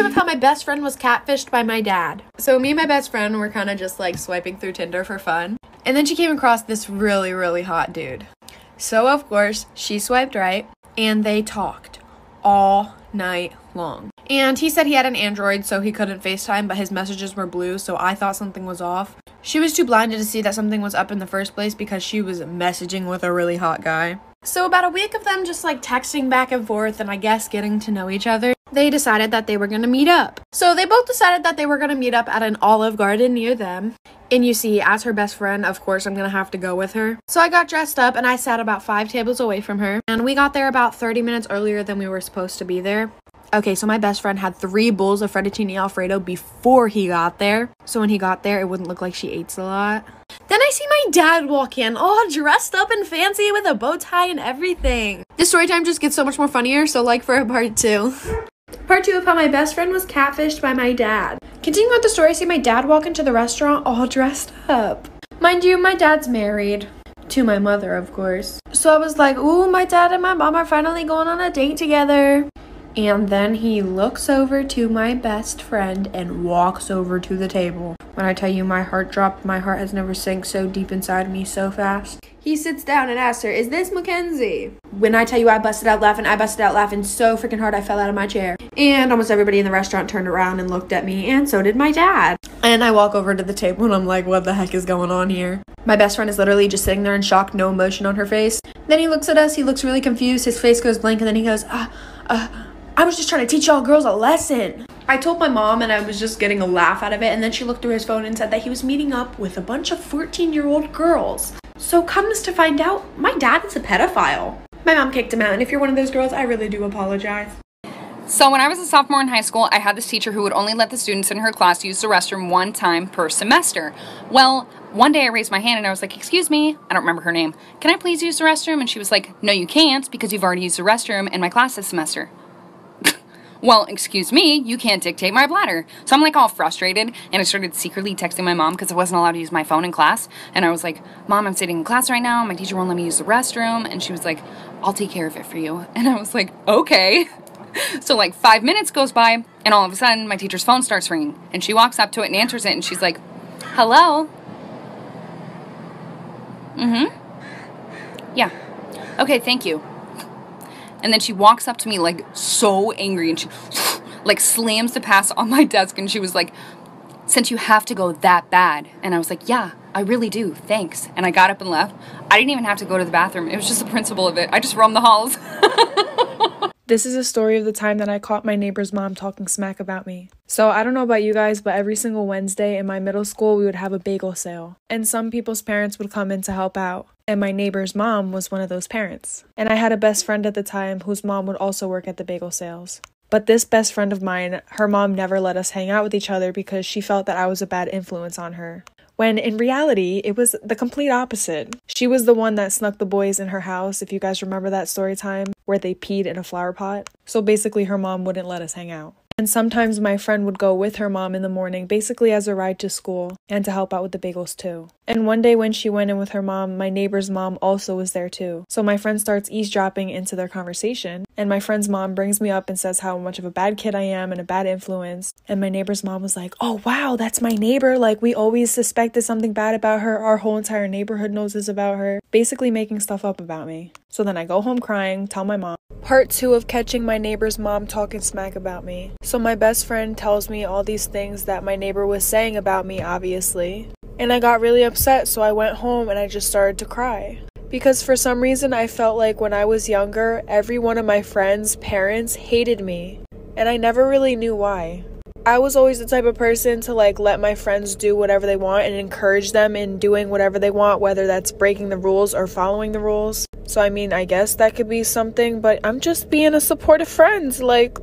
2 of how my best friend was catfished by my dad. So me and my best friend were kind of just like swiping through Tinder for fun. And then she came across this really, really hot dude. So of course, she swiped right and they talked all night long. And he said he had an Android, so he couldn't FaceTime, but his messages were blue, so I thought something was off. She was too blinded to see that something was up in the first place because she was messaging with a really hot guy. So about a week of them just like texting back and forth and I guess getting to know each other, they decided that they were going to meet up. So they both decided that they were going to meet up at an Olive Garden near them. And you see, as her best friend, of course, I'm going to have to go with her. So I got dressed up and I sat about 5 tables away from her. And we got there about 30 minutes earlier than we were supposed to be there. Okay, so my best friend had 3 bowls of fettuccine alfredo before he got there. So when he got there, it wouldn't look like she ate a lot. Then I see my dad walk in, all dressed up and fancy with a bow tie and everything. This story time just gets so much more funnier, so like for a part 2. Part 2 of how my best friend was catfished by my dad. Continuing with the story, I see my dad walk into the restaurant all dressed up. Mind you, my dad's married. To my mother, of course. So I was like, ooh, my dad and my mom are finally going on a date together. And then he looks over to my best friend and walks over to the table. When I tell you my heart dropped, my heart has never sank so deep inside me so fast. He sits down and asks her, is this Mackenzie? When I tell you I busted out laughing so freaking hard I fell out of my chair. And almost everybody in the restaurant turned around and looked at me, and so did my dad. And I walk over to the table and I'm like, what the heck is going on here? My best friend is literally just sitting there in shock, no emotion on her face. Then he looks at us, he looks really confused, his face goes blank, and then he goes, I was just trying to teach y'all girls a lesson. I told my mom and I was just getting a laugh out of it, and then she looked through his phone and said that he was meeting up with a bunch of 14-year-old girls. So comes to find out, my dad is a pedophile. My mom kicked him out, and if you're one of those girls, I really do apologize. So when I was a sophomore in high school, I had this teacher who would only let the students in her class use the restroom 1 time per semester. Well, one day I raised my hand and I was like, excuse me, I don't remember her name, can I please use the restroom? And she was like, no you can't, because you've already used the restroom in my class this semester. Well, excuse me, you can't dictate my bladder. So I'm like all frustrated, and I started secretly texting my mom because I wasn't allowed to use my phone in class. And I was like, Mom, I'm sitting in class right now, my teacher won't let me use the restroom. And she was like, I'll take care of it for you. And I was like, okay. So like 5 minutes goes by, and all of a sudden my teacher's phone starts ringing. And she walks up to it and answers it, and she's like, hello? Yeah. Okay, thank you. And then she walks up to me like so angry, and she like slams the pass on my desk, and she was like, since you have to go that bad. And I was like, yeah, I really do, thanks. And I got up and left. I didn't even have to go to the bathroom. It was just the principle of it. I just roamed the halls. This is a story of the time that I caught my neighbor's mom talking smack about me. So I don't know about you guys, but every single Wednesday in my middle school, we would have a bagel sale. And some people's parents would come in to help out. And my neighbor's mom was one of those parents. And I had a best friend at the time whose mom would also work at the bagel sales. But this best friend of mine, her mom never let us hang out with each other because she felt that I was a bad influence on her. When in reality, it was the complete opposite. She was the one that snuck the boys in her house, if you guys remember that story time, where they peed in a flower pot. So basically her mom wouldn't let us hang out. And sometimes my friend would go with her mom in the morning, basically as a ride to school, and to help out with the bagels too. And one day when she went in with her mom, my neighbor's mom also was there too. So my friend starts eavesdropping into their conversation, and my friend's mom brings me up and says how much of a bad kid I am and a bad influence. And my neighbor's mom was like, oh wow, that's my neighbor, like we always suspected something bad about her, our whole entire neighborhood knows this about her, basically making stuff up about me. So then I go home crying, tell my mom. Part 2 of catching my neighbor's mom talking smack about me. So my best friend tells me all these things that my neighbor was saying about me, obviously. And I got really upset, so I went home and I just started to cry. Because for some reason I felt like when I was younger, every one of my friends' parents hated me. And I never really knew why. I was always the type of person to like let my friends do whatever they want and encourage them in doing whatever they want, whether that's breaking the rules or following the rules. So I mean, I guess that could be something, but I'm just being a supportive friend, like...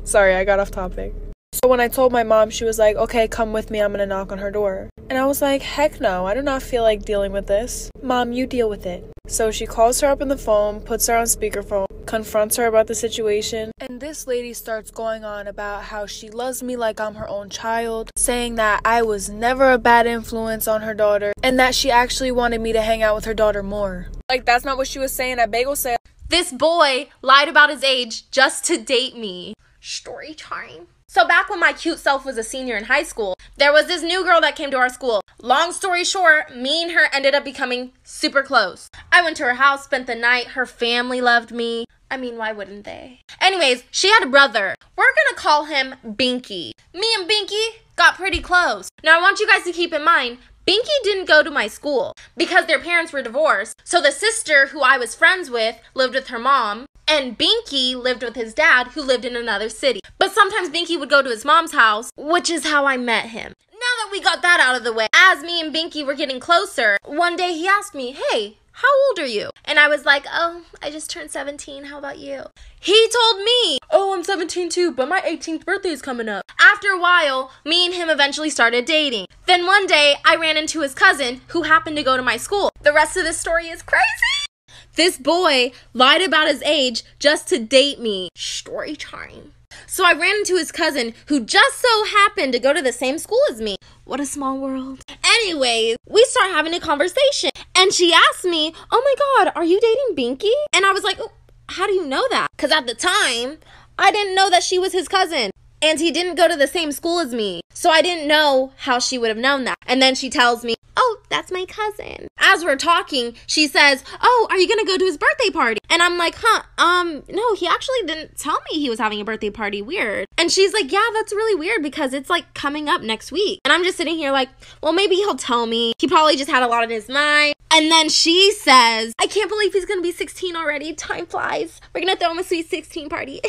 Sorry, I got off topic. So when I told my mom, she was like, okay, come with me, I'm gonna knock on her door. And I was like, heck no, I do not feel like dealing with this. Mom, you deal with it. So she calls her up on the phone, puts her on speakerphone, confronts her about the situation, and this lady starts going on about how she loves me like I'm her own child, saying that I was never a bad influence on her daughter, and that she actually wanted me to hang out with her daughter more. Like, that's not what she was saying at bagel sale. This boy lied about his age just to date me. Story time. So back when my cute self was a senior in high school, there was this new girl that came to our school. Long story short, me and her ended up becoming super close. I went to her house, spent the night. Her family loved me. I mean, why wouldn't they? Anyways, she had a brother. We're gonna call him Binky. Me and Binky got pretty close. Now I want you guys to keep in mind, Binky didn't go to my school because their parents were divorced. So the sister who I was friends with lived with her mom, and Binky lived with his dad who lived in another city. But sometimes Binky would go to his mom's house, which is how I met him. Now that we got that out of the way, as me and Binky were getting closer, one day he asked me, "Hey, how old are you?" And I was like, "Oh, I just turned 17. How about you?" He told me, "Oh, I'm 17 too, but my 18th birthday is coming up." After a while, me and him eventually started dating. Then one day, I ran into his cousin who happened to go to my school. The rest of this story is crazy. This boy lied about his age just to date me. Story time. So I ran into his cousin who just so happened to go to the same school as me. What a small world. Anyways, we start having a conversation and she asked me, "Oh my God, are you dating Binky?" And I was like, "Oh, how do you know that?" Because at the time, I didn't know that she was his cousin. And he didn't go to the same school as me. So I didn't know how she would have known that. And then she tells me, "Oh, that's my cousin." As we're talking, she says, "Oh, are you going to go to his birthday party?" And I'm like, no, he actually didn't tell me he was having a birthday party. Weird. And she's like, "Yeah, that's really weird because it's like coming up next week." And I'm just sitting here like, well, maybe he'll tell me. He probably just had a lot on his mind. And then she says, "I can't believe he's going to be 16 already. Time flies. We're going to throw him a sweet 16 party."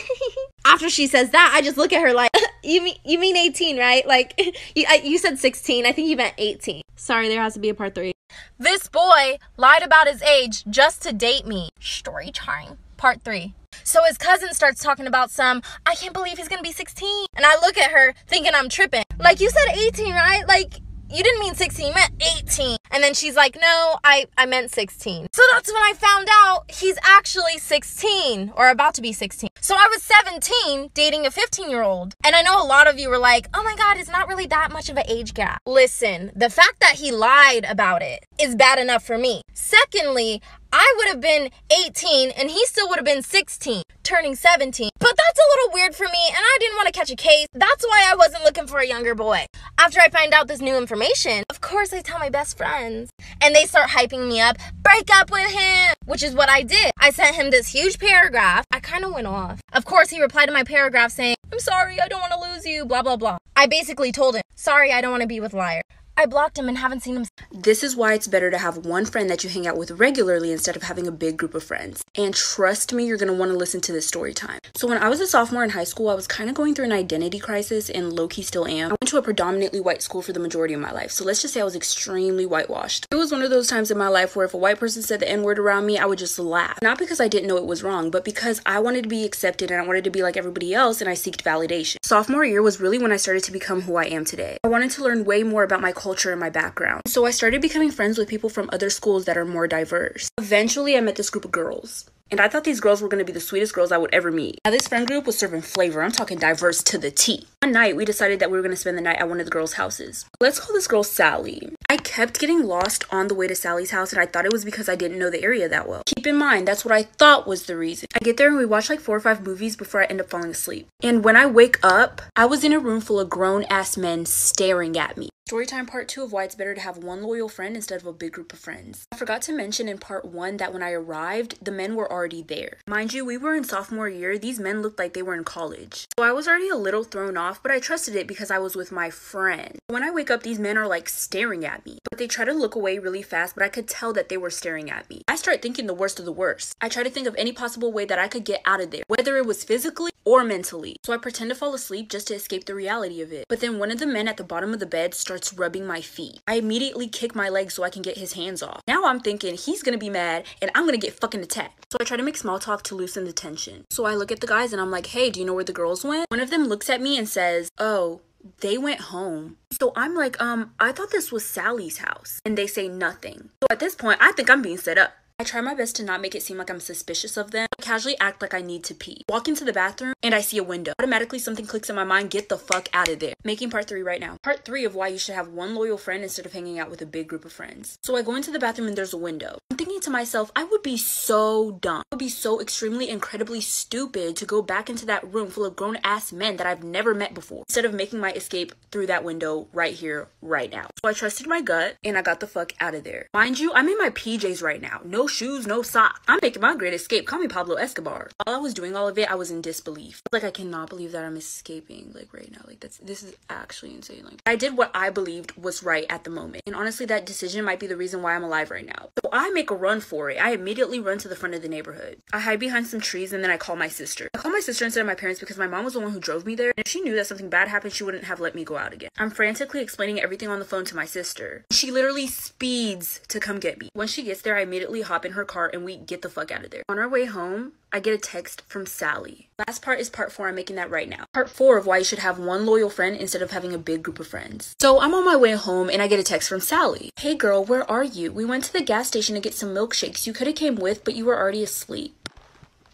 After she says that, I just look at her like, you mean 18, right? Like, you said 16. I think you meant 18. Sorry, there has to be a part 3. This boy lied about his age just to date me. Story time. Part 3. So his cousin starts talking about "I can't believe he's going to be 16. And I look at her thinking I'm tripping. Like, you said 18, right? Like, you didn't mean 16, you meant 18. And then she's like, "No, I meant 16. So that's when I found out he's actually 16 or about to be 16. So I was 17 dating a 15-year-old. And I know a lot of you were like, "Oh my God, it's not really that much of an age gap." Listen, the fact that he lied about it is bad enough for me. Secondly, I would have been 18 and he still would have been 16, turning 17. But that's a little weird for me and I didn't want to catch a case. That's why I wasn't looking for a younger boy. After I find out this new information, of course I tell my best friends. And they start hyping me up, "Break up with him," which is what I did. I sent him this huge paragraph. I kind of went off. Of course, he replied to my paragraph saying, "I'm sorry, I don't want to lose you, blah, blah, blah." I basically told him, "Sorry, I don't want to be with liar." I blocked him and haven't seen him. This is why it's better to have one friend that you hang out with regularly instead of having a big group of friends. And trust me, you're going to want to listen to this story time. So when I was a sophomore in high school, I was kind of going through an identity crisis and low-key still am. I went to a predominantly white school for the majority of my life. So let's just say I was extremely whitewashed. It was one of those times in my life where if a white person said the N-word around me, I would just laugh. Not because I didn't know it was wrong, but because I wanted to be accepted and I wanted to be like everybody else and I seeked validation. Sophomore year was really when I started to become who I am today. I wanted to learn way more about my culture and my background. So I started becoming friends with people from other schools that are more diverse. Eventually, I met this group of girls. And I thought these girls were going to be the sweetest girls I would ever meet. Now, this friend group was serving flavor. I'm talking diverse to the T. One night, we decided that we were going to spend the night at one of the girls' houses. Let's call this girl Sally. I kept getting lost on the way to Sally's house, and I thought it was because I didn't know the area that well. Keep in mind, that's what I thought was the reason. I get there and we watch like 4 or 5 movies before I end up falling asleep. And when I wake up, I was in a room full of grown-ass men staring at me. Storytime part 2 of why it's better to have one loyal friend instead of a big group of friends. I forgot to mention in part 1 that when I arrived, the men were already there. Mind you, we were in sophomore year. These men looked like they were in college. So I was already a little thrown off, but I trusted it because I was with my friend. When I wake up, these men are like staring at me. But they try to look away really fast, but I could tell that they were staring at me. I start thinking the worst of the worst. I try to think of any possible way that I could get out of there, whether it was physically or mentally. So I pretend to fall asleep just to escape the reality of it. But then one of the men at the bottom of the bed starts rubbing my feet. I immediately kick my leg so I can get his hands off. Now I'm thinking he's gonna be mad and I'm gonna get fucking attacked. So I try to make small talk to loosen the tension. So I look at the guys and I'm like, "Hey, do you know where the girls went?" One of them looks at me and says, "Oh, they went home." So I'm like, I thought this was Sally's house. And they say nothing. So at this point, I think I'm being set up. I try my best to not make it seem like I'm suspicious of them. I casually act like I need to pee. Walk into the bathroom and I see a window. Automatically something clicks in my mind, get the fuck out of there. Making part 3 right now. Part 3 of why you should have one loyal friend instead of hanging out with a big group of friends. So I go into the bathroom and there's a window. I'm thinking to myself, I would be so dumb. I would be so extremely incredibly stupid to go back into that room full of grown ass men that I've never met before, instead of making my escape through that window right here, right now. So I trusted my gut and I got the fuck out of there. Mind you, I'm in my PJs right now. No shoes, no socks. I'm making my great escape. Call me Pablo Escobar. While I was doing all of it, I was in disbelief. Like, I cannot believe that I'm escaping, like, right now. Like, this is actually insane. Like, I did what I believed was right at the moment. And honestly, that decision might be the reason why I'm alive right now. So I make a run for it. I immediately run to the front of the neighborhood. I hide behind some trees and then I call my sister. I call my sister instead of my parents because my mom was the one who drove me there. And if she knew that something bad happened, she wouldn't have let me go out again. I'm frantically explaining everything on the phone to my sister. She literally speeds to come get me. When she gets there, I immediately hop in her car and we get the fuck out of there. On our way home, I get a text from Sally. Last part is part 4. I'm making that right now. Part 4 of why you should have one loyal friend instead of having a big group of friends. So I'm on my way home and I get a text from Sally. Hey girl, where are you? We went to the gas station to get some milkshakes. You could have came with, but you were already asleep.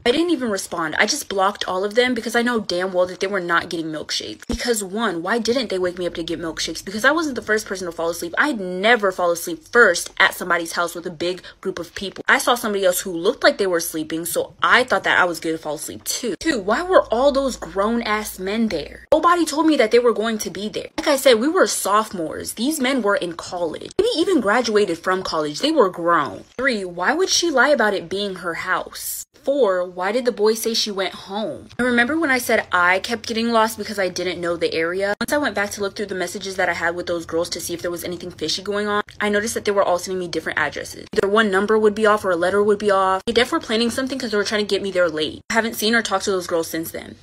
I didn't even respond. I just blocked all of them because I know damn well that they were not getting milkshakes. Because 1, why didn't they wake me up to get milkshakes? Because I wasn't the first person to fall asleep. I'd never fall asleep first at somebody's house with a big group of people. I saw somebody else who looked like they were sleeping, so I thought that I was going to fall asleep too. 2, why were all those grown ass men there? Nobody told me that they were going to be there. Like I said, we were sophomores. These men were in college. Maybe even graduated from college. They were grown. 3, why would she lie about it being her house? 4, why did the boy say she went home? And remember when I said I kept getting lost because I didn't know the area? Once I went back to look through the messages that I had with those girls to see if there was anything fishy going on, I noticed that they were all sending me different addresses. Either one number would be off or a letter would be off. They definitely were planning something because they were trying to get me there late. I haven't seen or talked to those girls since then.